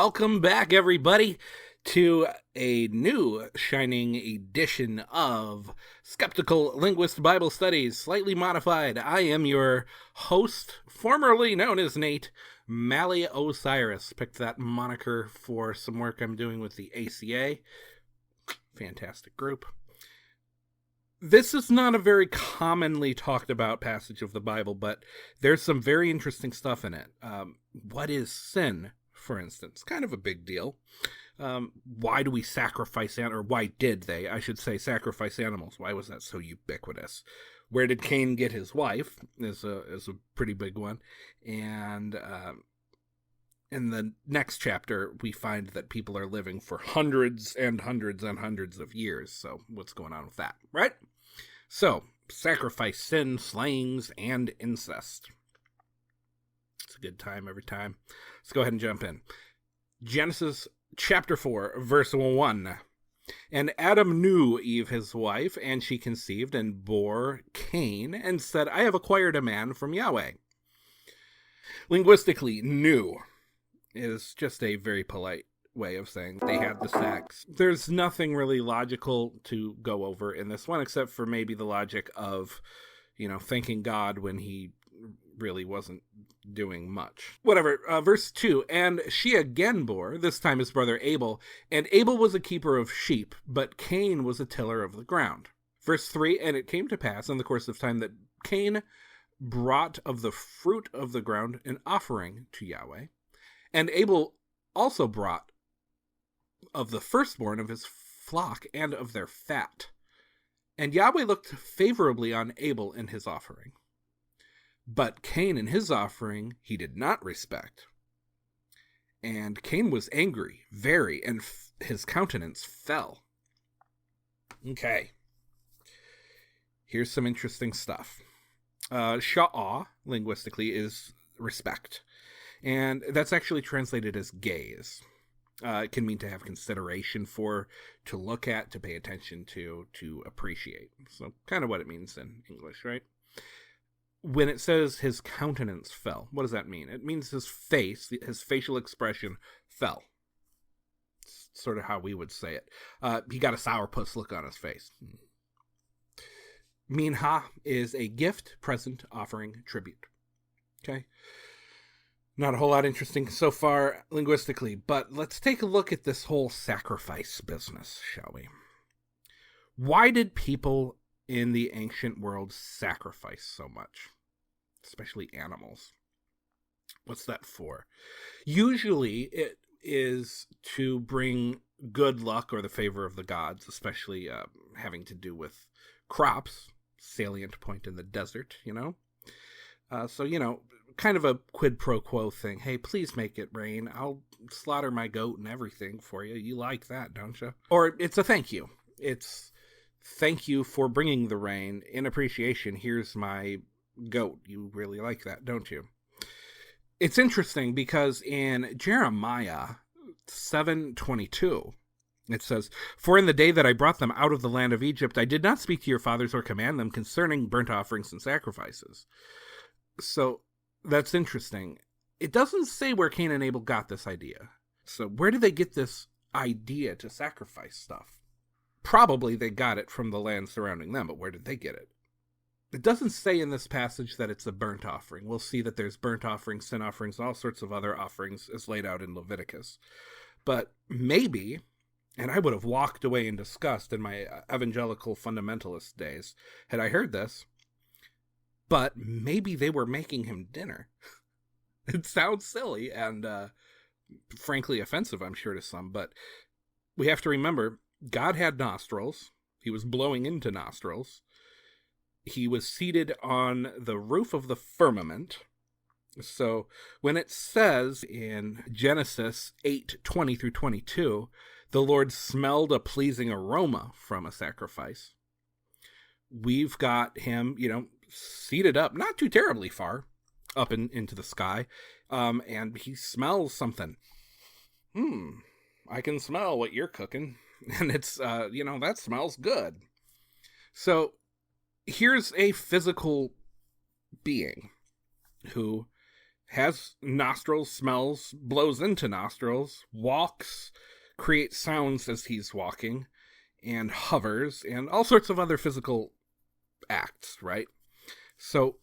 welcome back, everybody, to a new shining edition of Skeptical Linguist Bible Studies, slightly modified. I am your host, formerly known as Nate, Mally Osiris. Picked that moniker for some work I'm doing with the ACA. Fantastic group. This is not a very commonly talked about passage of the Bible, but there's some very interesting stuff in it. What is sin, for instance? Kind of a big deal. Why do we sacrifice, or why did they, I should say, sacrifice animals? Why was that so ubiquitous? Where did Cain get his wife is a pretty big one. And in the next chapter, we find that people are living for hundreds and hundreds and hundreds of years. So what's going on with that, right? So, sacrifice, sin, slayings, and incest. It's a good time every time. Let's go ahead and jump in. Genesis chapter 4, verse 1. And Adam knew Eve his wife, and she conceived and bore Cain, and said, I have acquired a man from Yahweh. Linguistically, knew is just a very polite way of saying they had the sex. There's nothing really logical to go over in this one, except for maybe the logic of, thanking God when he really wasn't doing much. Whatever. Verse 2, and she again bore, this time his brother Abel, and Abel was a keeper of sheep, but Cain was a tiller of the ground. Verse 3, and it came to pass in the course of time that Cain brought of the fruit of the ground an offering to Yahweh, and Abel also brought of the firstborn of his flock and of their fat. And Yahweh looked favorably on Abel in his offering. But Cain and his offering he did not respect. And Cain was angry, very, and his countenance fell. Okay. Here's some interesting stuff. Sha'ah, linguistically, is respect. And that's actually translated as gaze. It can mean to have consideration for, to look at, to pay attention to appreciate. So kind of what it means in English, right? When it says his countenance fell, what does that mean? It means his face, his facial expression fell. It's sort of how we would say it. He got a sourpuss look on his face. Minha is a gift, present, offering, tribute. Okay? Not a whole lot interesting so far linguistically, but let's take a look at this whole sacrifice business, shall we? Why did people in the ancient world sacrifice so much? Especially animals. What's that for? Usually it is to bring good luck or the favor of the gods, especially having to do with crops, salient point in the desert, kind of a quid pro quo thing. Hey, please make it rain. I'll slaughter my goat and everything for you. You like that, don't you? Or it's a thank you. It's thank you for bringing the rain. In appreciation, here's my goat. You really like that, don't you? It's interesting because in Jeremiah 7:22, it says, For in the day that I brought them out of the land of Egypt, I did not speak to your fathers or command them concerning burnt offerings and sacrifices. So that's interesting. It doesn't say where Cain and Abel got this idea. So where did they get this idea to sacrifice stuff? Probably they got it from the land surrounding them, but where did they get it? It doesn't say in this passage that it's a burnt offering. We'll see that there's burnt offerings, sin offerings, all sorts of other offerings as laid out in Leviticus. But maybe, and I would have walked away in disgust in my evangelical fundamentalist days had I heard this, but maybe they were making him dinner. It sounds silly and frankly offensive, I'm sure, to some, but we have to remember God had nostrils. He was blowing into nostrils. He was seated on the roof of the firmament. So when it says in Genesis 8:20 through 22, the Lord smelled a pleasing aroma from a sacrifice, we've got him, seated up, not too terribly far up into the sky, and he smells something. I can smell what you're cooking, and it's, that smells good. So here's a physical being who has nostrils, smells, blows into nostrils, walks, creates sounds as he's walking, and hovers, and all sorts of other physical acts, right? So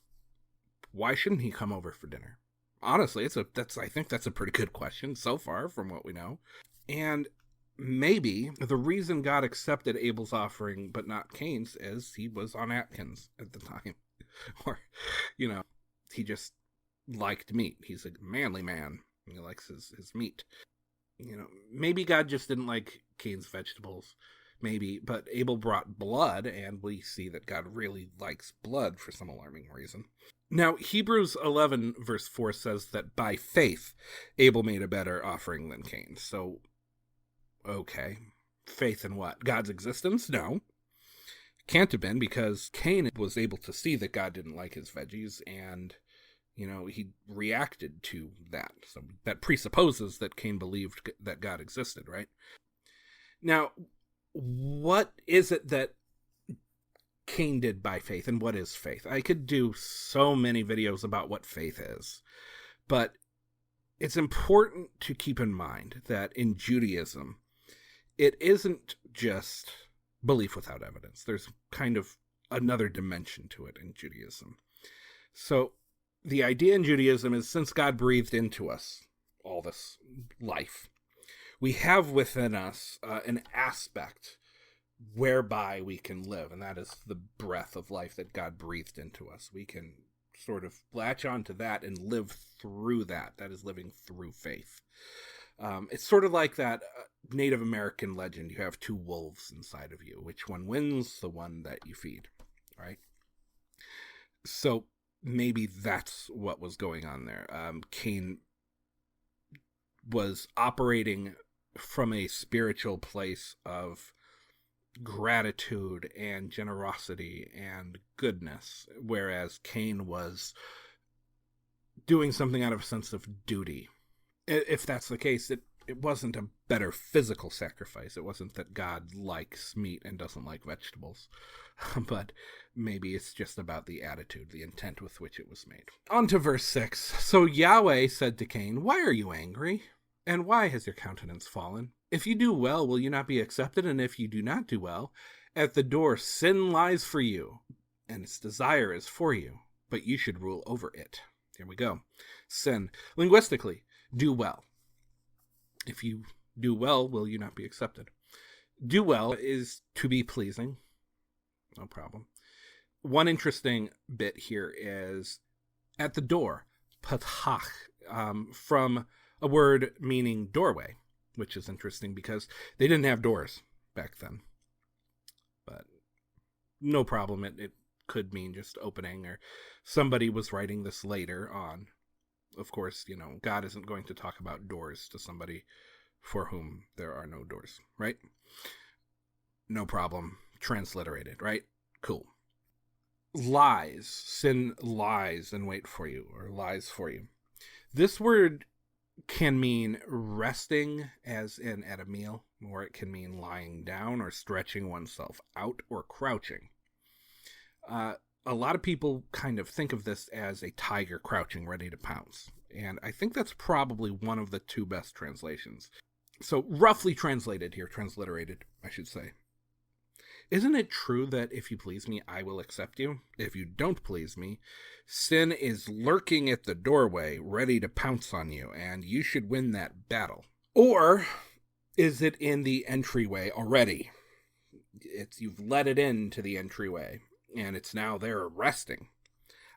why shouldn't he come over for dinner? Honestly, I think that's a pretty good question so far from what we know. And maybe the reason God accepted Abel's offering but not Cain's is he was on Atkins at the time. Or, he just liked meat. He's a manly man. He likes his meat. Maybe God just didn't like Cain's vegetables. Maybe, but Abel brought blood, and we see that God really likes blood for some alarming reason. Now, Hebrews 11 verse 4 says that by faith, Abel made a better offering than Cain. So, okay. Faith in what? God's existence? No. Can't have been, because Cain was able to see that God didn't like his veggies, and, he reacted to that. So that presupposes that Cain believed that God existed, right? Now, what is it that Cain did by faith, and what is faith? I could do so many videos about what faith is, but it's important to keep in mind that in Judaism, it isn't just belief without evidence. There's kind of another dimension to it in Judaism. So the idea in Judaism is, since God breathed into us all this life, we have within us an aspect whereby we can live, and that is the breath of life that God breathed into us. We can sort of latch onto that and live through that. That is living through faith. It's sort of like that Native American legend. You have two wolves inside of you. Which one wins? The one that you feed, right? So maybe that's what was going on there. Cain was operating from a spiritual place of gratitude and generosity and goodness, whereas Cain was doing something out of a sense of duty. If that's the case, it wasn't a better physical sacrifice. It wasn't that God likes meat and doesn't like vegetables, but maybe it's just about the attitude, the intent with which it was made. On to verse 6. So Yahweh said to Cain, "Why are you angry? And why has your countenance fallen? If you do well, will you not be accepted? And if you do not do well, at the door sin lies for you, and its desire is for you, but you should rule over it." Here we go. Sin. Linguistically, do well. If you do well, will you not be accepted? Do well is to be pleasing. No problem. One interesting bit here is at the door, patach, from a word meaning doorway, which is interesting because they didn't have doors back then. But no problem. It could mean just opening, or somebody was writing this later on. Of course, God isn't going to talk about doors to somebody for whom there are no doors, right? No problem. Transliterated, right? Cool. Lies. Sin lies in wait for you, or lies for you. This word can mean resting, as in at a meal, or it can mean lying down or stretching oneself out or crouching. A lot of people kind of think of this as a tiger crouching ready to pounce, and I think that's probably one of the two best translations. So roughly translated here, transliterated, I should say. Isn't it true that if you please me, I will accept you? If you don't please me, sin is lurking at the doorway, ready to pounce on you, and you should win that battle. Or is it in the entryway already? You've let it into the entryway, and it's now there resting.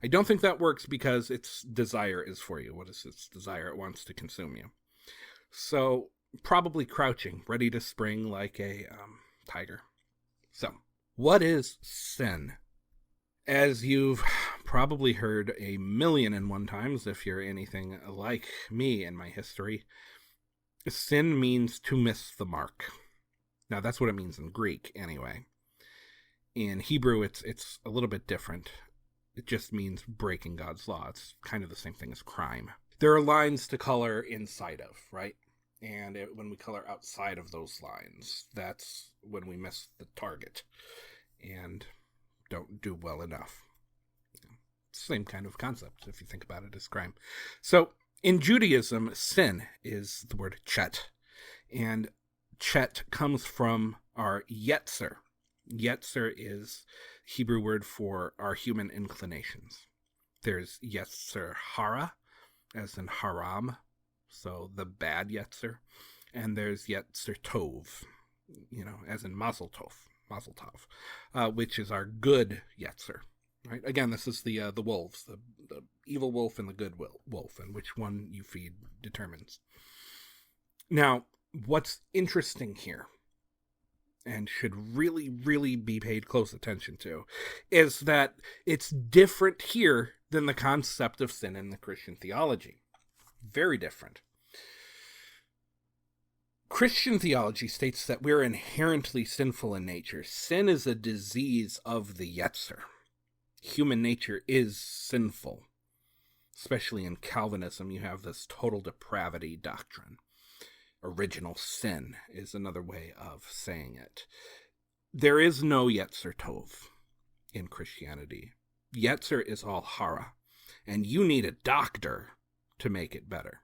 I don't think that works, because its desire is for you. What is its desire? It wants to consume you. So probably crouching, ready to spring like a tiger. So, what is sin? As you've probably heard 1,000,001 times, if you're anything like me in my history, sin means to miss the mark. Now, that's what it means in Greek, anyway. In Hebrew, it's a little bit different. It just means breaking God's law. It's kind of the same thing as crime. There are lines to color inside of, right? And when we color outside of those lines, that's when we miss the target and don't do well enough. Same kind of concept, if you think about it as crime. So in Judaism, sin is the word chet. And chet comes from our yetzer. Yetzer is Hebrew word for our human inclinations. There's yetzer hara, as in haram, so the bad yetzer. And there's yetzer tov, as in mazel tov, which is our good yetzer. Right? Again, this is the wolves, the evil wolf and the good wolf, and which one you feed determines. Now, what's interesting here, and should really, really be paid close attention to, is that it's different here than the concept of sin in the Christian theology. Very different. Christian theology states that we're inherently sinful in nature. Sin is a disease of the yetzer. Human nature is sinful. Especially in Calvinism, you have this total depravity doctrine. Original sin is another way of saying it. There is no yetzer tov in Christianity. Yetzer is all hara, and you need a doctor to make it better.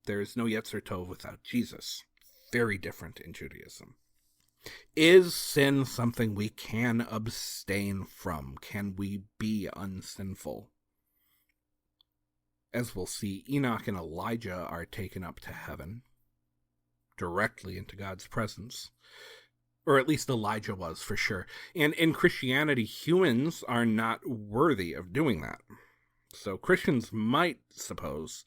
There is no yetzer tov without Jesus. Very different in Judaism. Is sin something we can abstain from? Can we be unsinful? As we'll see, Enoch and Elijah are taken up to heaven, directly into God's presence. Or at least Elijah was, for sure. And in Christianity, humans are not worthy of doing that. So Christians might suppose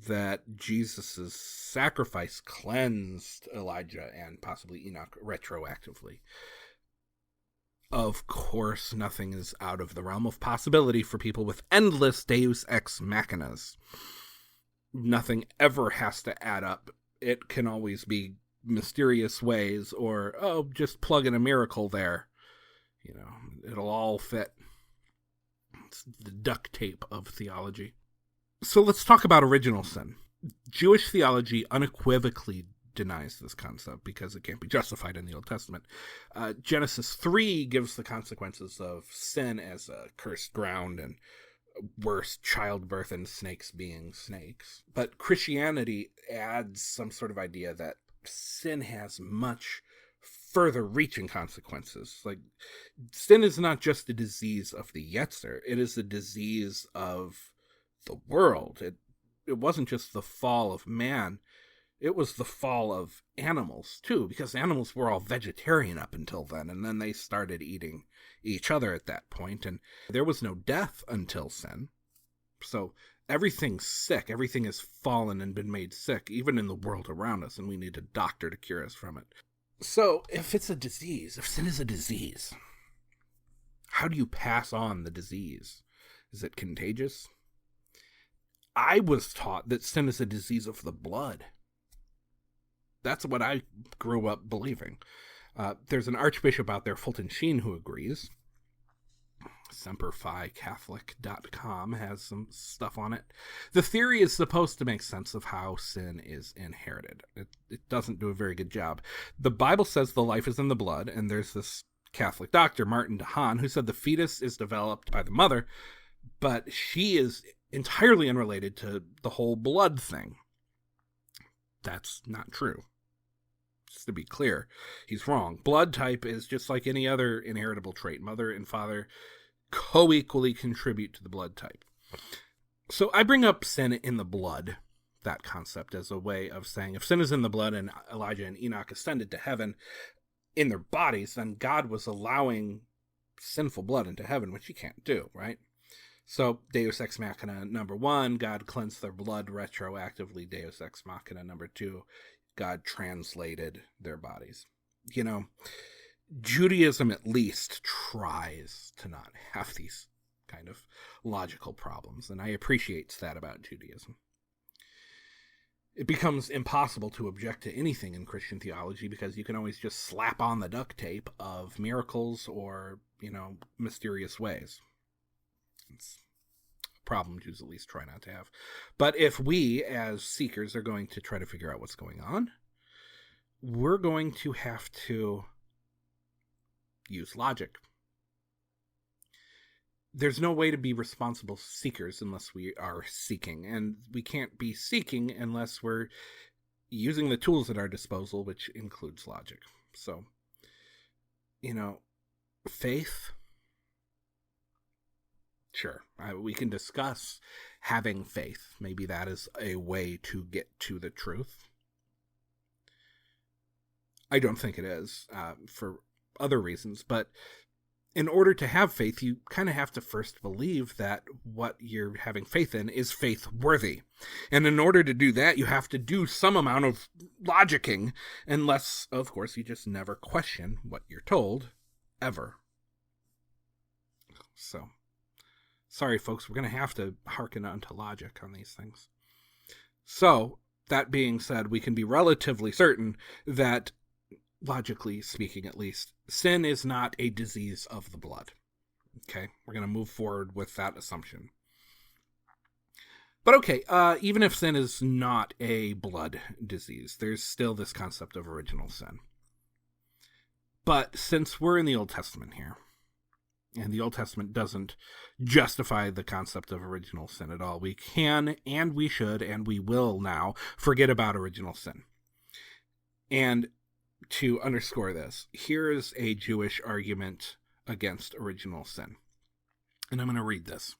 that Jesus' sacrifice cleansed Elijah and possibly Enoch retroactively. Of course, nothing is out of the realm of possibility for people with endless deus ex machinas. Nothing ever has to add up. It can always be mysterious ways, or, just plug in a miracle there. It'll all fit. It's the duct tape of theology. So let's talk about original sin. Jewish theology unequivocally denies this concept because it can't be justified in the Old Testament. Genesis 3 gives the consequences of sin as a cursed ground and worse, childbirth and snakes being snakes. But Christianity adds some sort of idea that sin has much further reaching consequences. Like, sin is not just a disease of the yetzer, it is a disease of the world. It wasn't just the fall of man, it was the fall of animals too, because animals were all vegetarian up until then, and then they started eating each other at that point, and there was no death until sin. So everything's sick, everything has fallen and been made sick, even in the world around us, and we need a doctor to cure us from it. So if it's a disease, if sin is a disease, how do you pass on the disease? Is it contagious? I was taught that sin is a disease of the blood. That's what I grew up believing. There's an archbishop out there, Fulton Sheen, who agrees. SemperFiCatholic.com has some stuff on it. The theory is supposed to make sense of how sin is inherited. It doesn't do a very good job. The Bible says the life is in the blood, and there's this Catholic doctor, Martin DeHaan, who said the fetus is developed by the mother, but she is entirely unrelated to the whole blood thing. That's not true. Just to be clear, he's wrong. Blood type is just like any other inheritable trait. Mother and father co-equally contribute to the blood type. So I bring up sin in the blood, that concept, as a way of saying if sin is in the blood and Elijah and Enoch ascended to heaven in their bodies, then God was allowing sinful blood into heaven, which he can't do, right? So Deus Ex Machina number 1, God cleansed their blood retroactively. Deus Ex Machina number 2, God translated their bodies. Judaism at least tries to not have these kind of logical problems, and I appreciate that about Judaism. It becomes impossible to object to anything in Christian theology because you can always just slap on the duct tape of miracles or, mysterious ways. It's a problem Jews at least try not to have. But if we, as seekers, are going to try to figure out what's going on, we're going to have to use logic. there's no way to be responsible seekers unless we are seeking. And we can't be seeking unless we're using the tools at our disposal, which includes logic. So, faith, sure, we can discuss having faith. Maybe that is a way to get to the truth. I don't think it is, for other reasons, but in order to have faith, you kind of have to first believe that what you're having faith in is faith-worthy. And in order to do that, you have to do some amount of logicking, unless, of course, you just never question what you're told, ever. So, sorry, folks, we're going to have to hearken onto logic on these things. So, that being said, we can be relatively certain that, logically speaking at least, sin is not a disease of the blood. Okay, we're going to move forward with that assumption. But okay, even if sin is not a blood disease, there's still this concept of original sin. But since we're in the Old Testament here, and the Old Testament doesn't justify the concept of original sin at all, we can, and we should, and we will now forget about original sin. And to underscore this, here is a Jewish argument against original sin. And I'm going to read this.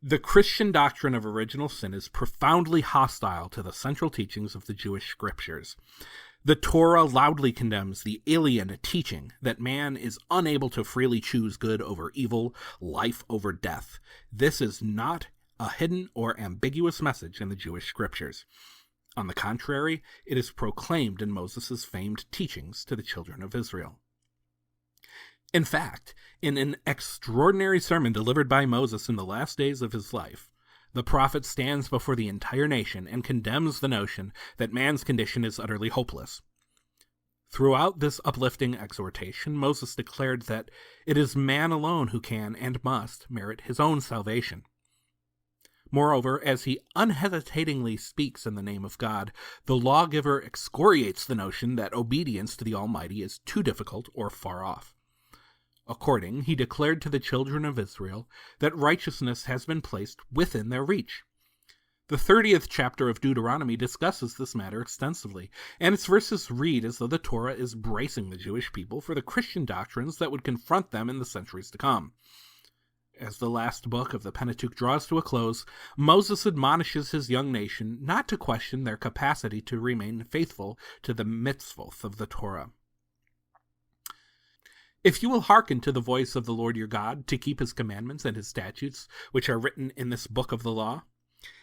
The Christian doctrine of original sin is profoundly hostile to the central teachings of the Jewish scriptures. The Torah loudly condemns the alien teaching that man is unable to freely choose good over evil, life over death. This is not a hidden or ambiguous message in the Jewish scriptures. On the contrary, it is proclaimed in Moses' famed teachings to the children of Israel. In fact, in an extraordinary sermon delivered by Moses in the last days of his life, the prophet stands before the entire nation and condemns the notion that man's condition is utterly hopeless. Throughout this uplifting exhortation, Moses declared that it is man alone who can and must merit his own salvation. Moreover, as he unhesitatingly speaks in the name of God, the lawgiver excoriates the notion that obedience to the Almighty is too difficult or far off. According, he declared to the children of Israel that righteousness has been placed within their reach. The 30th chapter of Deuteronomy discusses this matter extensively, and its verses read as though the Torah is bracing the Jewish people for the Christian doctrines that would confront them in the centuries to come. As the last book of the Pentateuch draws to a close, Moses admonishes his young nation not to question their capacity to remain faithful to the mitzvot of the Torah. If you will hearken to the voice of the Lord your God, to keep his commandments and his statutes, which are written in this book of the law,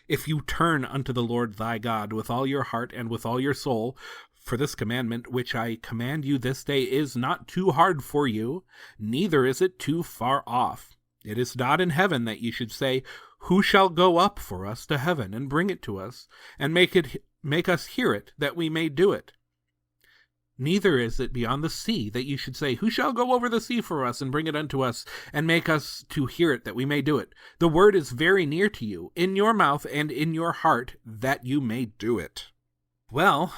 if you turn unto the Lord thy God with all your heart and with all your soul, for this commandment which I command you this day is not too hard for you, neither is it too far off. It is not in heaven that you should say, who shall go up for us to heaven and bring it to us, and make us hear it, that we may do it? Neither is it beyond the sea that you should say, who shall go over the sea for us and bring it unto us, and make us to hear it, that we may do it? The word is very near to you, in your mouth and in your heart, that you may do it. Well,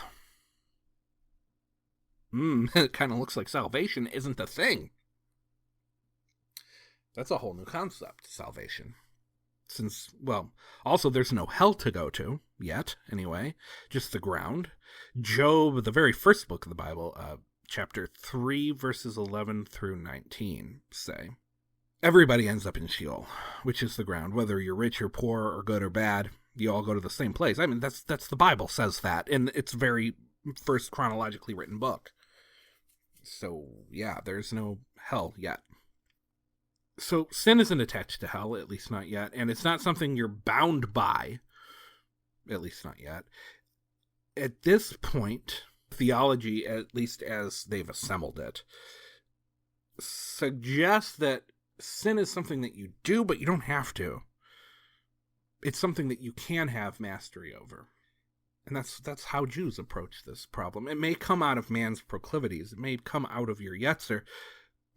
it kind of looks like salvation isn't a thing. That's a whole new concept, salvation. Since, well, also there's no hell to go to, yet, anyway, just the ground. Job, the very first book of the Bible, chapter 3, verses 11 through 19, say, everybody ends up in Sheol, which is the ground. Whether you're rich or poor or good or bad, you all go to the same place. I mean, that's the Bible says that, in its very first chronologically written book. So, yeah, there's no hell yet. So sin isn't attached to hell, at least not yet, and it's not something you're bound by, at least not yet. At this point, theology, at least as they've assembled it, suggests that sin is something that you do, but you don't have to. It's something that you can have mastery over. And that's how Jews approach this problem. It may come out of man's proclivities. It may come out of your Yetzer,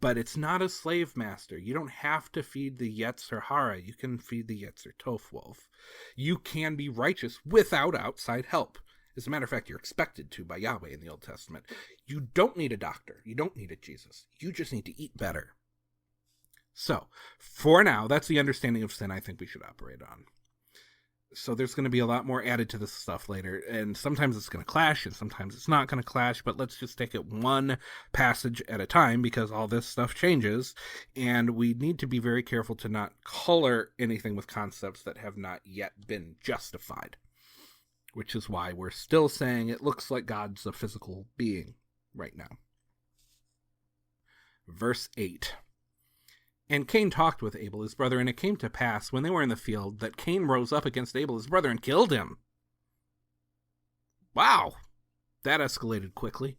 but it's not a slave master. You don't have to feed the Yetzer Hara. You can feed the Yetzer Toph Wolf. You can be righteous without outside help. As a matter of fact, you're expected to by Yahweh in the Old Testament. You don't need a doctor. You don't need a Jesus. You just need to eat better. So, for now, that's the understanding of sin I think we should operate on. So there's going to be a lot more added to this stuff later, and sometimes it's going to clash, and sometimes it's not going to clash, but let's just take it one passage at a time, because all this stuff changes, and we need to be very careful to not color anything with concepts that have not yet been justified, which is why we're still saying it looks like God's a physical being right now. Verse 8. And Cain talked with Abel, his brother, and it came to pass, when they were in the field, that Cain rose up against Abel, his brother, and killed him. Wow. That escalated quickly.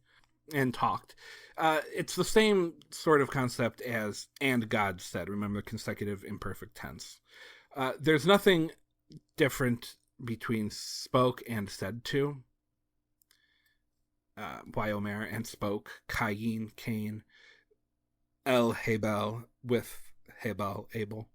And talked. It's the same sort of concept as "and God said." Remember, consecutive imperfect tense. There's nothing different between spoke and said to. Wyomer and spoke. Cain. El Hebel with Hebel, Abel.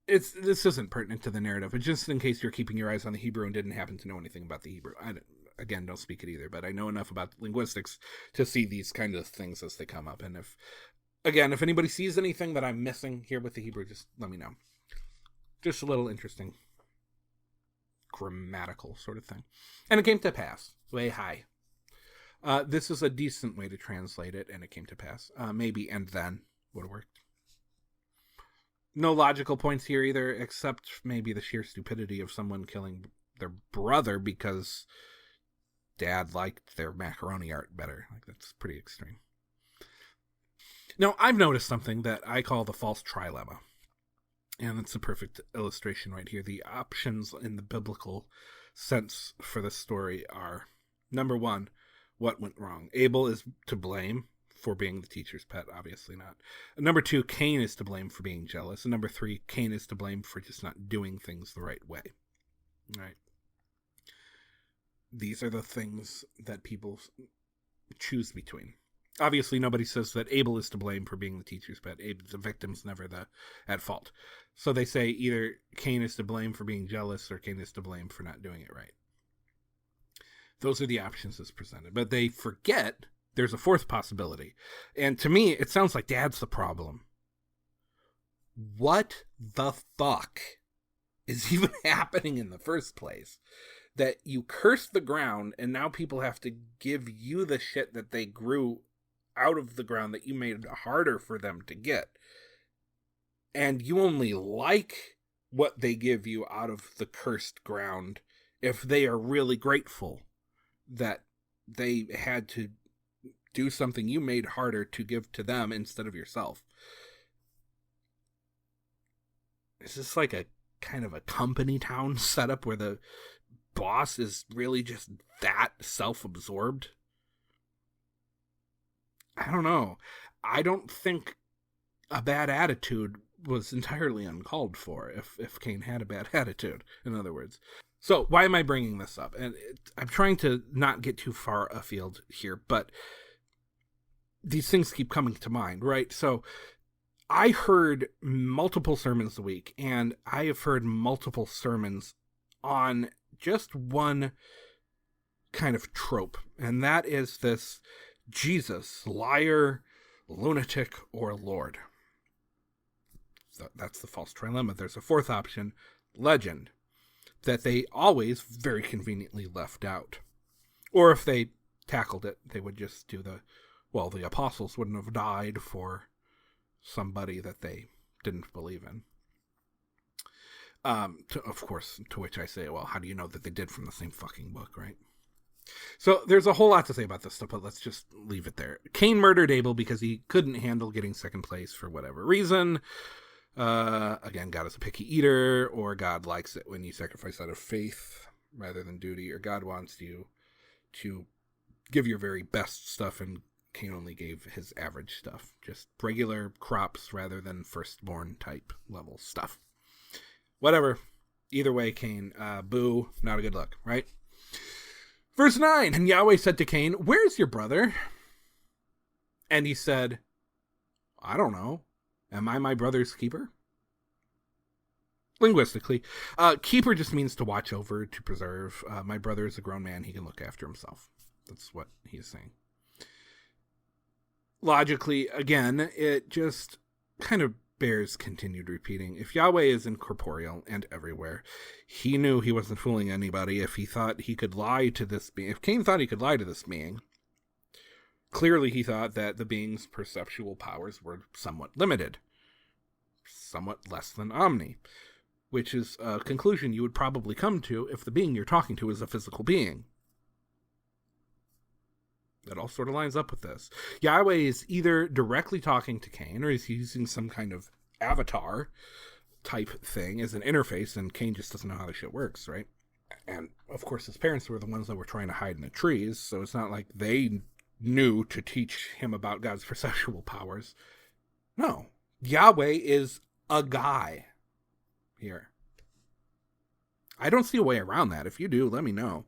This isn't pertinent to the narrative, but just in case you're keeping your eyes on the Hebrew and didn't happen to know anything about the Hebrew. I don't speak it either, but I know enough about linguistics to see these kind of things as they come up. And if anybody sees anything that I'm missing here with the Hebrew, just let me know. Just a little interesting grammatical sort of thing. And it came to pass. Way high. This is a decent way to translate it, and it came to pass. Maybe "and then" would have worked. No logical points here either, except maybe the sheer stupidity of someone killing their brother because dad liked their macaroni art better. Like, that's pretty extreme. Now, I've noticed something that I call the false trilemma, and it's a perfect illustration right here. The options in the biblical sense for this story are, number one, what went wrong? Abel is to blame for being the teacher's pet, obviously not. Number two, Cain is to blame for being jealous. And number three, Cain is to blame for just not doing things the right way. Right? These are the things that people choose between. Obviously, nobody says that Abel is to blame for being the teacher's pet. The victim's never at fault. So they say either Cain is to blame for being jealous or Cain is to blame for not doing it right. Those are the options as presented. But they forget there's a fourth possibility. And to me, it sounds like dad's the problem. What the fuck is even happening in the first place? That you cursed the ground and now people have to give you the shit that they grew out of the ground that you made harder for them to get. And you only like what they give you out of the cursed ground if they are really grateful that they had to do something you made harder to give to them instead of yourself. Is this like a kind of a company town setup where the boss is really just that self-absorbed? I don't know. I don't think a bad attitude was entirely uncalled for if Cain had a bad attitude, in other words. So why am I bringing this up? And I'm trying to not get too far afield here, but these things keep coming to mind, right? So I heard multiple sermons a week, and I have heard multiple sermons on just one kind of trope, and that is this Jesus, liar, lunatic, or Lord. So that's the false trilemma. There's a fourth option, legend, that they always very conveniently left out. Or if they tackled it, they would just do the apostles wouldn't have died for somebody that they didn't believe in. To which I say, well, how do you know that they did from the same fucking book, right? So there's a whole lot to say about this stuff, but let's just leave it there. Cain murdered Abel because he couldn't handle getting second place for whatever reason. Again, God is a picky eater, or God likes it when you sacrifice out of faith rather than duty, or God wants you to give your very best stuff, and Cain only gave his average stuff. Just regular crops rather than firstborn type level stuff. Whatever. Either way, Cain, boo, not a good look, right? Verse 9, and Yahweh said to Cain, "Where's your brother?" And he said, "I don't know. Am I my brother's keeper?" Linguistically, keeper just means to watch over, to preserve. My brother is a grown man. He can look after himself. That's what he is saying. Logically, again, it just kind of bears continued repeating, if Yahweh is incorporeal and everywhere, he knew he wasn't fooling anybody if he thought he could lie to this being. If Cain thought he could lie to this being, clearly he thought that the being's perceptual powers were somewhat limited, somewhat less than omni, which is a conclusion you would probably come to if the being you're talking to is a physical being. That all sort of lines up with this. Yahweh is either directly talking to Cain or he's using some kind of avatar type thing as an interface, and Cain just doesn't know how this shit works, right? And, of course, his parents were the ones that were trying to hide in the trees, so it's not like they knew to teach him about God's perceptual powers. No. Yahweh is a guy here. I don't see a way around that. If you do, let me know.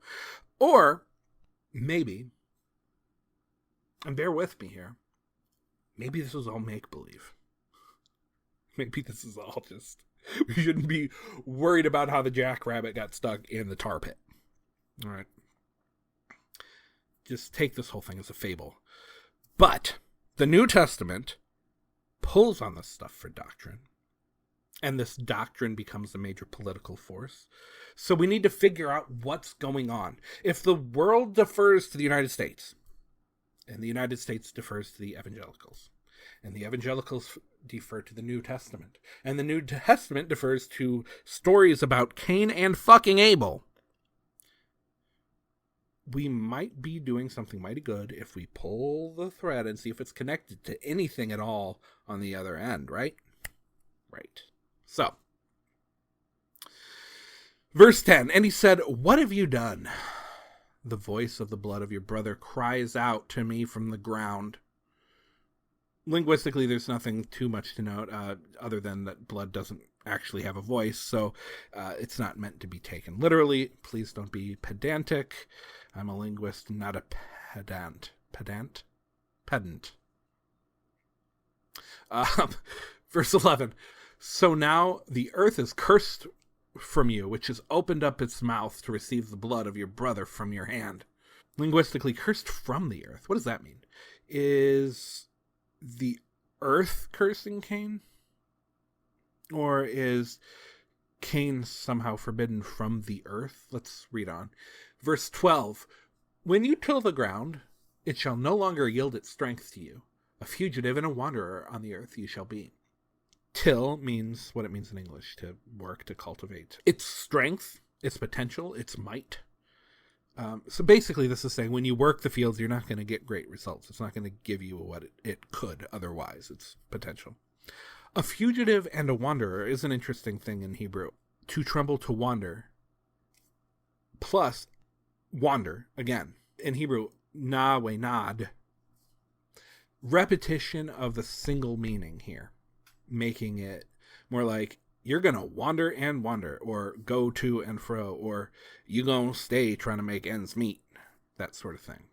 Or, maybe, and bear with me here, maybe this was all make-believe. Maybe this is all just, we shouldn't be worried about how the jackrabbit got stuck in the tar pit. All right. Just take this whole thing as a fable. But the New Testament pulls on this stuff for doctrine. And this doctrine becomes a major political force. So we need to figure out what's going on. If the world defers to the United States, and the United States defers to the evangelicals, and the evangelicals defer to the New Testament, and the New Testament defers to stories about Cain and fucking Abel, we might be doing something mighty good if we pull the thread and see if it's connected to anything at all on the other end, right? Right. So, verse 10, and he said, what have you done? The voice of the blood of your brother cries out to me from the ground. Linguistically, there's nothing too much to note other than that blood doesn't actually have a voice, so it's not meant to be taken literally. Please don't be pedantic. I'm a linguist, not a pedant. Pedant. Verse 11. So now the earth is cursed from you, which has opened up its mouth to receive the blood of your brother from your hand. Linguistically, cursed from the earth. What does that mean? Is the earth cursing Cain? Or is Cain somehow forbidden from the earth? Let's read on. Verse 12. When you till the ground, it shall no longer yield its strength to you. A fugitive and a wanderer on the earth you shall be. Till means what it means in English, to work, to cultivate. Its strength, its potential, its might. So basically this is saying when you work the fields, you're not going to get great results. It's not going to give you what it could otherwise. It's potential. A fugitive and a wanderer is an interesting thing in Hebrew. To tremble, to wander, plus wander, again. In Hebrew, na we nad. Repetition of the single meaning here, making it more like you're going to wander and wander, or go to and fro, or you going to stay trying to make ends meet, that sort of thing.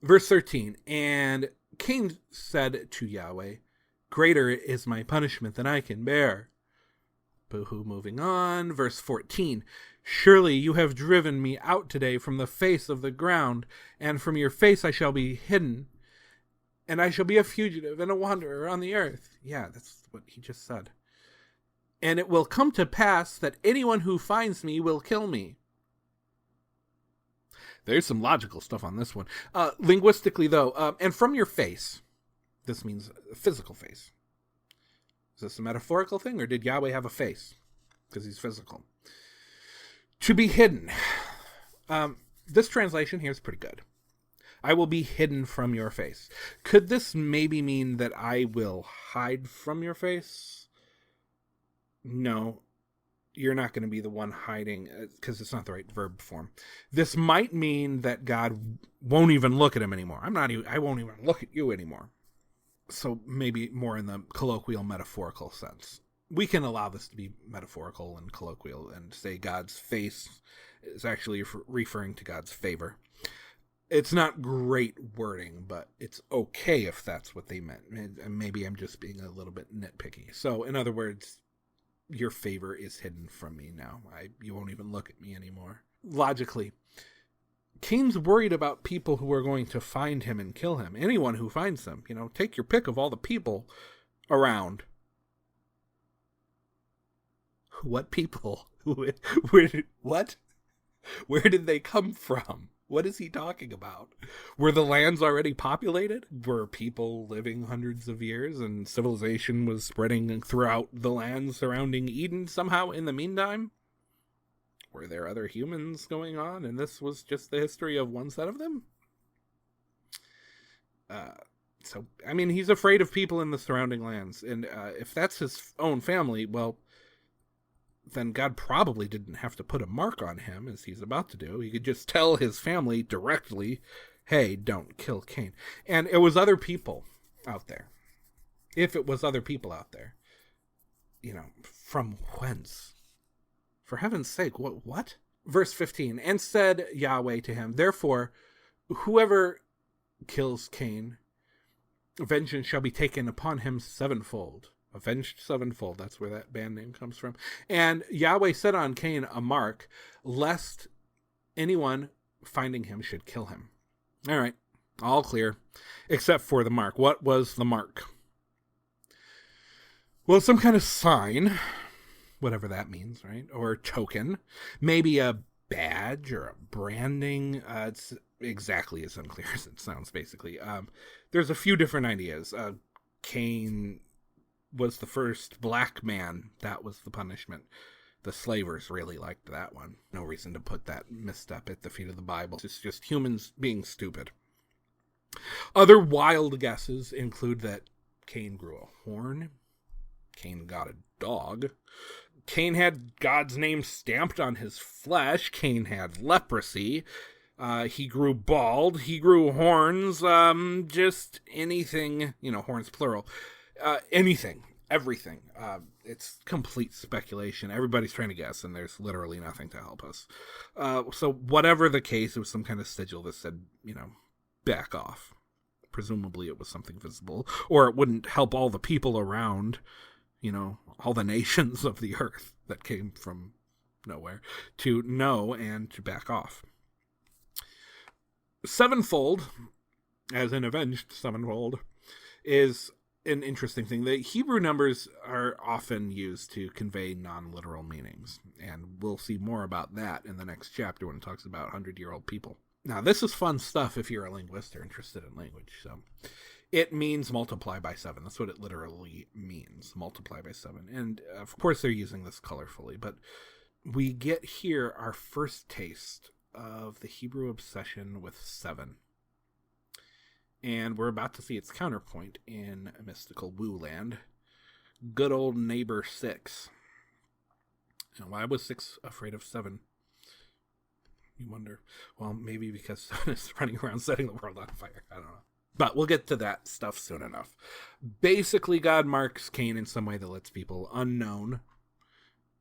Verse 13, and Cain said to Yahweh, greater is my punishment than I can bear. Boo-hoo, moving on. Verse 14, surely you have driven me out today from the face of the ground, and from your face I shall be hidden, and I shall be a fugitive and a wanderer on the earth. Yeah, that's what he just said. And it will come to pass that anyone who finds me will kill me. There's some logical stuff on this one. Linguistically, though, and from your face, this means a physical face. Is this a metaphorical thing, or did Yahweh have a face? Because he's physical. To be hidden. This translation here is pretty good. I will be hidden from your face. Could this maybe mean that I will hide from your face? No, you're not going to be the one hiding, because it's not the right verb form. This might mean that God won't even look at him anymore. I won't even look at you anymore. So maybe more in the colloquial, metaphorical sense. We can allow this to be metaphorical and colloquial and say God's face is actually referring to God's favor. It's not great wording, but it's okay if that's what they meant. And maybe I'm just being a little bit nitpicky. So, in other words, your favor is hidden from me now. You won't even look at me anymore. Logically, Cain's worried about people who are going to find him and kill him. Anyone who finds him, take your pick of all the people around. What people? What? Where did they come from? What is he talking about? Were the lands already populated? Were people living hundreds of years and civilization was spreading throughout the lands surrounding Eden somehow in the meantime? Were there other humans going on and this was just the history of one set of them? He's afraid of people in the surrounding lands. And if that's his own family, well, then God probably didn't have to put a mark on him, as he's about to do. He could just tell his family directly, hey, don't kill Cain. And it was other people out there. If it was other people out there, from whence? For heaven's sake, what? Verse 15, and said Yahweh to him, therefore, whoever kills Cain, vengeance shall be taken upon him sevenfold. Avenged sevenfold, that's where that band name comes from. And Yahweh set on Cain a mark, lest anyone finding him should kill him. All right, all clear, except for the mark. What was the mark? Well, some kind of sign, whatever that means, right? Or token, maybe a badge or a branding. It's exactly as unclear as it sounds, basically. There's a few different ideas. Cain was the first black man. That was the punishment. The slavers really liked that one. No reason to put that misstep at the feet of the Bible. It's just humans being stupid. Other wild guesses include that Cain grew a horn. Cain got a dog. Cain had God's name stamped on his flesh. Cain had leprosy. He grew bald. He grew horns. Just anything, horns plural. Anything, everything. It's complete speculation. Everybody's trying to guess, and there's literally nothing to help us. So whatever the case, it was some kind of sigil that said, back off. Presumably it was something visible, or it wouldn't help all the people around, all the nations of the earth that came from nowhere to know and to back off. Sevenfold, as in avenged sevenfold, is an interesting thing. The Hebrew numbers are often used to convey non-literal meanings, and we'll see more about that in the next chapter when it talks about 100-year-old people. Now, this is fun stuff if you're a linguist or interested in language. So, it means multiply by 7. That's what it literally means, multiply by 7. And, of course, they're using this colorfully, but we get here our first taste of the Hebrew obsession with 7. And we're about to see its counterpoint in mystical Woo Land. Good old neighbor 6. And why was 6 afraid of 7? You wonder. Well, maybe because 7 is running around setting the world on fire. I don't know. But we'll get to that stuff soon enough. Basically, God marks Cain in some way that lets people unknown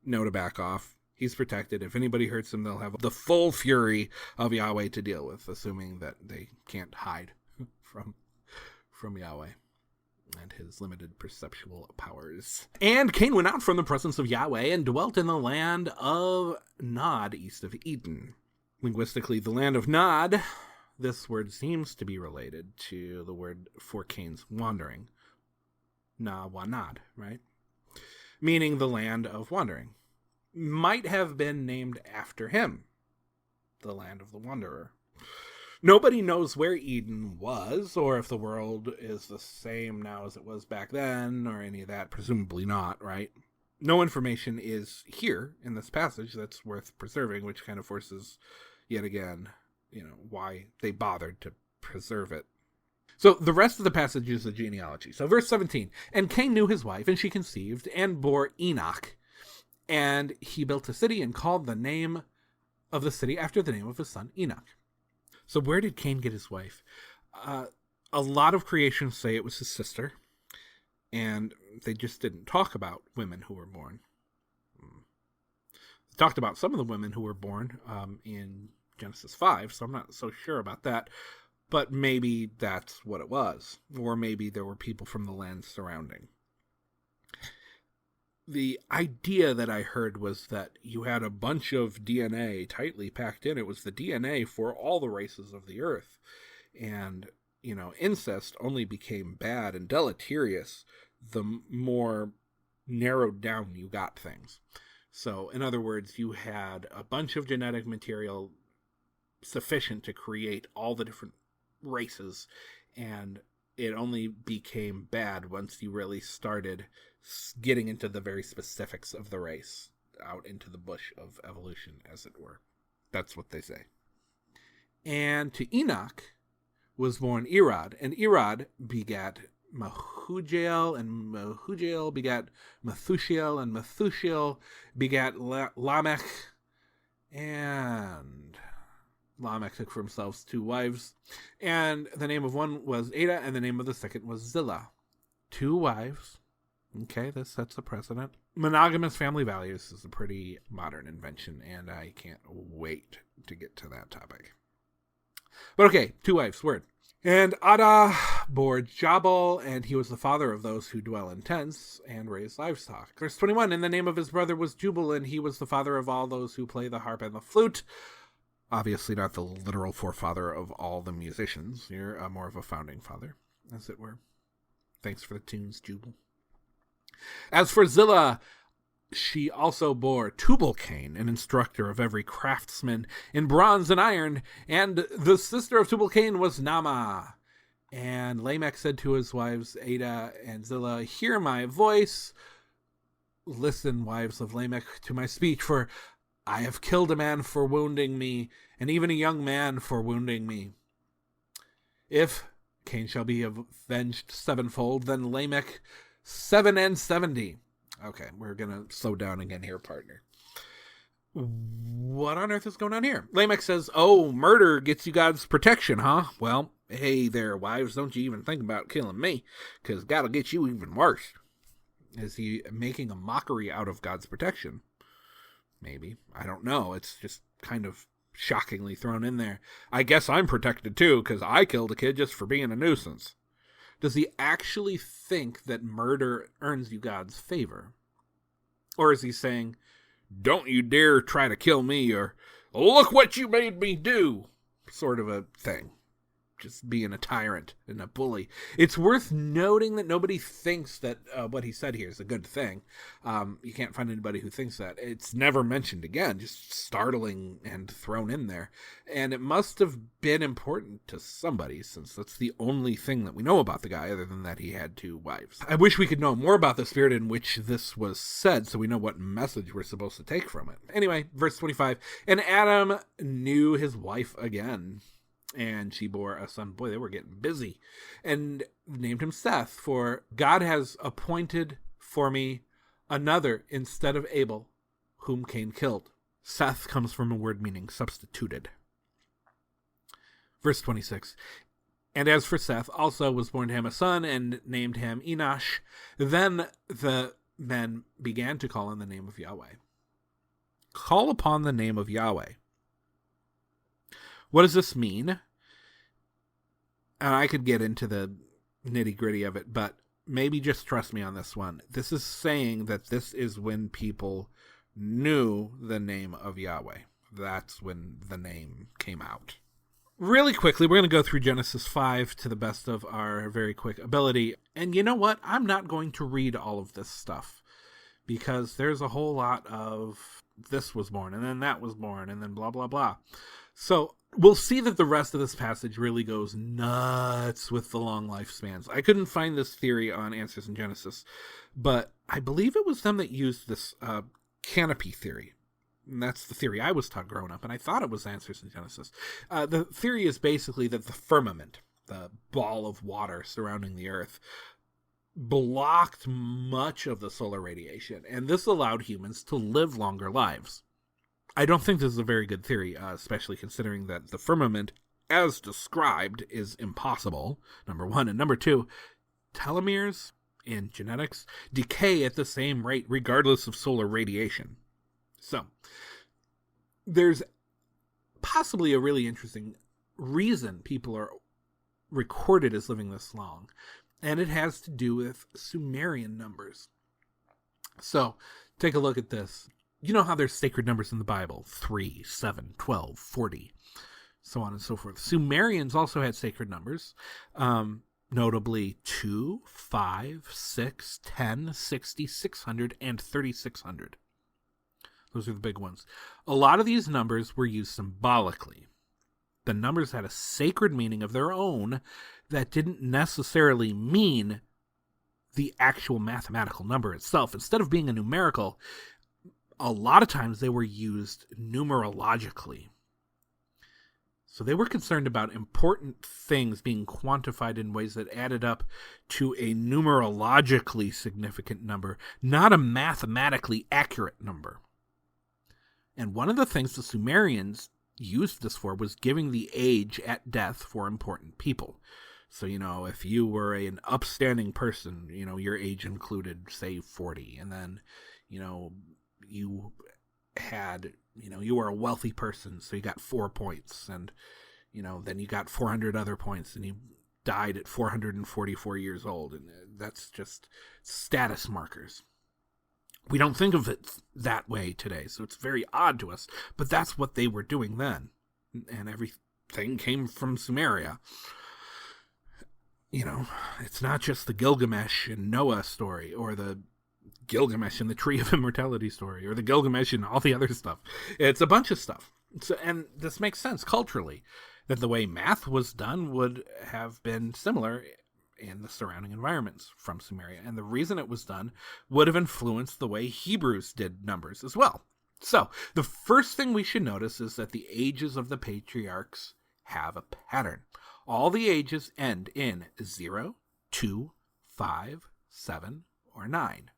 know to back off. He's protected. If anybody hurts him, they'll have the full fury of Yahweh to deal with, assuming that they can't hide from Yahweh and his limited perceptual powers. And Cain went out from the presence of Yahweh and dwelt in the land of Nod, east of Eden. Linguistically, the land of Nod, this word seems to be related to the word for Cain's wandering. Na-wa-nod, right? Meaning the land of wandering. Might have been named after him, the land of the wanderer. Nobody knows where Eden was, or if the world is the same now as it was back then, or any of that. Presumably not, right? No information is here in this passage that's worth preserving, which kind of forces, yet again, why they bothered to preserve it. So the rest of the passage is the genealogy. So verse 17, and Cain knew his wife, and she conceived, and bore Enoch. And he built a city and called the name of the city after the name of his son Enoch. So where did Cain get his wife? A lot of creations say it was his sister, and they just didn't talk about women who were born. They talked about some of the women who were born in Genesis 5, so I'm not so sure about that, but maybe that's what it was, or maybe there were people from the land surrounding. the idea that I heard was that you had a bunch of DNA tightly packed in. It was the DNA for all the races of the earth. And, incest only became bad and deleterious the more narrowed down you got things. So, in other words, you had a bunch of genetic material sufficient to create all the different races, and it only became bad once you really started getting into the very specifics of the race, out into the bush of evolution, as it were. That's what they say. And to Enoch was born Irad, and Irad begat Mehujael, and Mehujael begat Methushael, and Methushael begat Lamech, and Lamech took for himself 2 wives, and the name of one was Ada, and the name of the second was Zillah. 2 wives. Okay, this sets a precedent. Monogamous family values is a pretty modern invention, and I can't wait to get to that topic. But okay, 2 wives, word. And Ada bore Jabal, and he was the father of those who dwell in tents and raise livestock. Verse 21, and the name of his brother was Jubal, and he was the father of all those who play the harp and the flute. Obviously not the literal forefather of all the musicians. You're more of a founding father, as it were. Thanks for the tunes, Jubal. As for Zillah, she also bore Tubal-Cain, an instructor of every craftsman in bronze and iron, and the sister of Tubal-Cain was Naamah. And Lamech said to his wives Ada and Zillah, hear my voice. Listen, wives of Lamech, to my speech, for I have killed a man for wounding me, and even a young man for wounding me. If Cain shall be avenged 7-fold, then Lamech 7 and 70. Okay, we're going to slow down again here, partner. What on earth is going on here? Lamech says, oh, murder gets you God's protection, huh? Well, hey there, wives, don't you even think about killing me, because God will get you even worse. Is he making a mockery out of God's protection? Maybe. I don't know. It's just kind of shockingly thrown in there. I guess I'm protected too, because I killed a kid just for being a nuisance. Does he actually think that murder earns you God's favor? Or is he saying, don't you dare try to kill me, or look what you made me do, sort of a thing? Just being a tyrant and a bully. It's worth noting that nobody thinks that what he said here is a good thing. You can't find anybody who thinks that. It's never mentioned again, just startling and thrown in there. And it must have been important to somebody, since that's the only thing that we know about the guy, other than that he had 2 wives. I wish we could know more about the spirit in which this was said, so we know what message we're supposed to take from it. Anyway, verse 25, and Adam knew his wife again, and she bore a son. Boy, they were getting busy. And named him Seth, for God has appointed for me another instead of Abel, whom Cain killed. Seth comes from a word meaning substituted. Verse 26. And as for Seth, also was born to him a son, and named him Enosh. Then the men began to call on the name of Yahweh. Call upon the name of Yahweh. What does this mean? I could get into the nitty-gritty of it, but maybe just trust me on this one. This is saying that this is when people knew the name of Yahweh. That's when the name came out. Really quickly, we're going to go through Genesis 5 to the best of our very quick ability. And you know what? I'm not going to read all of this stuff, because there's a whole lot of this was born, and then that was born, and then blah, blah, blah. So we'll see that the rest of this passage really goes nuts with the long lifespans. I couldn't find this theory on Answers in Genesis, but I believe it was them that used this canopy theory. And that's the theory I was taught growing up, and I thought it was Answers in Genesis. The theory is basically that the firmament, the ball of water surrounding the earth, blocked much of the solar radiation, and this allowed humans to live longer lives. I don't think this is a very good theory, especially considering that the firmament, as described, is impossible, number one. And number two, telomeres in genetics decay at the same rate regardless of solar radiation. So, there's possibly a really interesting reason people are recorded as living this long, and it has to do with Sumerian numbers. So, take a look at this. You know how there's sacred numbers in the Bible? 3, 7, 12, 40, so on and so forth. Sumerians also had sacred numbers, notably 2, 5, 6, 10, 60, 600, and 3600. Those are the big ones. A lot of these numbers were used symbolically. The numbers had a sacred meaning of their own that didn't necessarily mean the actual mathematical number itself. Instead of being a numerical, a lot of times they were used numerologically. So they were concerned about important things being quantified in ways that added up to a numerologically significant number, not a mathematically accurate number. And one of the things the Sumerians used this for was giving the age at death for important people. So, if you were an upstanding person, your age included, say, 40. And then, you had, you were a wealthy person, so you got 4 points. And, then you got 400 other points, and you died at 444 years old. And that's just status markers. We don't think of it that way today, so it's very odd to us. But that's what they were doing then. And everything came from Sumeria. It's not just the Gilgamesh and Noah story, or the Gilgamesh and the Tree of Immortality story, or the Gilgamesh and all the other stuff. It's a bunch of stuff. So, and this makes sense culturally, that the way math was done would have been similar in the surrounding environments from Sumeria. And the reason it was done would have influenced the way Hebrews did numbers as well. So, the first thing we should notice is that the ages of the patriarchs have a pattern. All the ages end in 0, 2, 5, 7, or 9.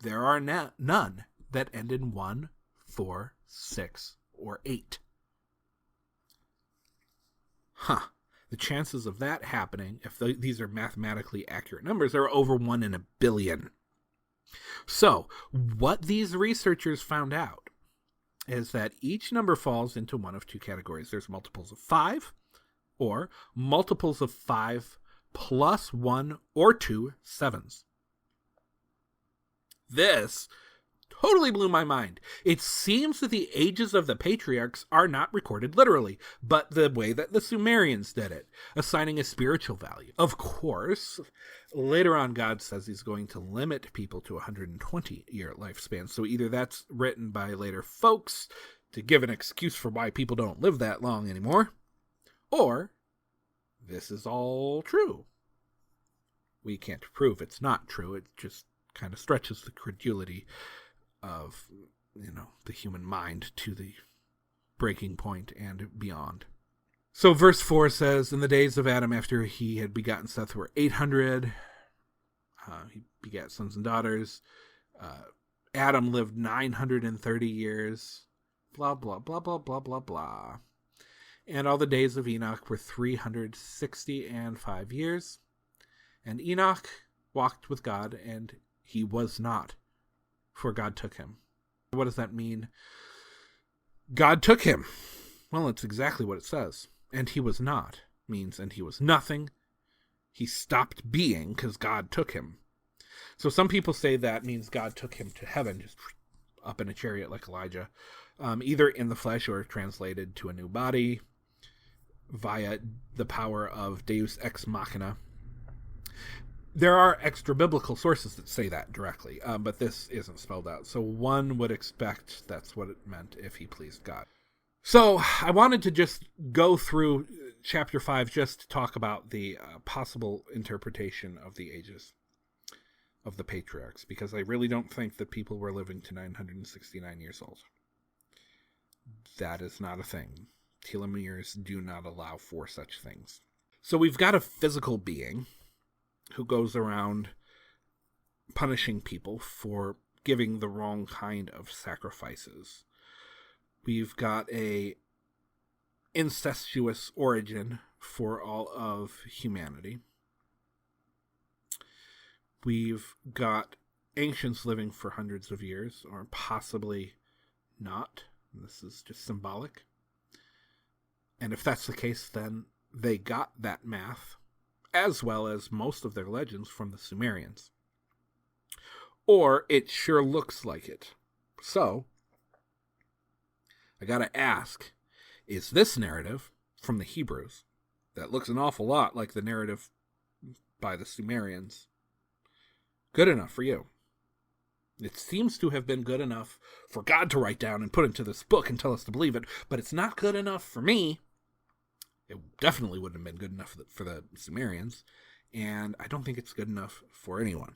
There are none that end in 1, 4, 6, or 8. The chances of that happening, if these are mathematically accurate numbers, are over 1 in a billion. So, what these researchers found out is that each number falls into one of two categories. There's multiples of 5, or multiples of 5 plus 1 or 2 sevens. This totally blew my mind. It seems that the ages of the patriarchs are not recorded literally, but the way that the Sumerians did it, assigning a spiritual value. Of course, later on God says he's going to limit people to 120-year lifespan. So either that's written by later folks to give an excuse for why people don't live that long anymore, or this is all true. We can't prove it's not true. It just kind of stretches the credulity of, the human mind to the breaking point and beyond. So verse 4 says, in the days of Adam after he had begotten Seth were 800. He begat sons and daughters. Adam lived 930 years. Blah, blah, blah, blah, blah, blah, blah. And all the days of Enoch were 365 years. And Enoch walked with God, and he was not, for God took him. What does that mean? God took him. Well, it's exactly what it says. And he was not means, and he was nothing. He stopped being because God took him. So some people say that means God took him to heaven, just up in a chariot like Elijah, either in the flesh or translated to a new body via the power of Deus Ex Machina. There are extra biblical sources that say that directly, but this isn't spelled out. So one would expect that's what it meant if he pleased God. So I wanted to just go through chapter 5 just to talk about the possible interpretation of the ages of the patriarchs, because I really don't think that people were living to 969 years old. That is not a thing. Telomeres do not allow for such things. So we've got a physical being who goes around punishing people for giving the wrong kind of sacrifices. We've got a incestuous origin for all of humanity. We've got ancients living for hundreds of years, or possibly not. This is just symbolic. And if that's the case, then they got that math, as well as most of their legends, from the Sumerians. or it sure looks like it. So, I gotta ask, is this narrative from the Hebrews, that looks an awful lot like the narrative by the Sumerians, good enough for you? It seems to have been good enough for God to write down and put into this book and tell us to believe it, but it's not good enough for me. It definitely wouldn't have been good enough for the Sumerians, and I don't think it's good enough for anyone.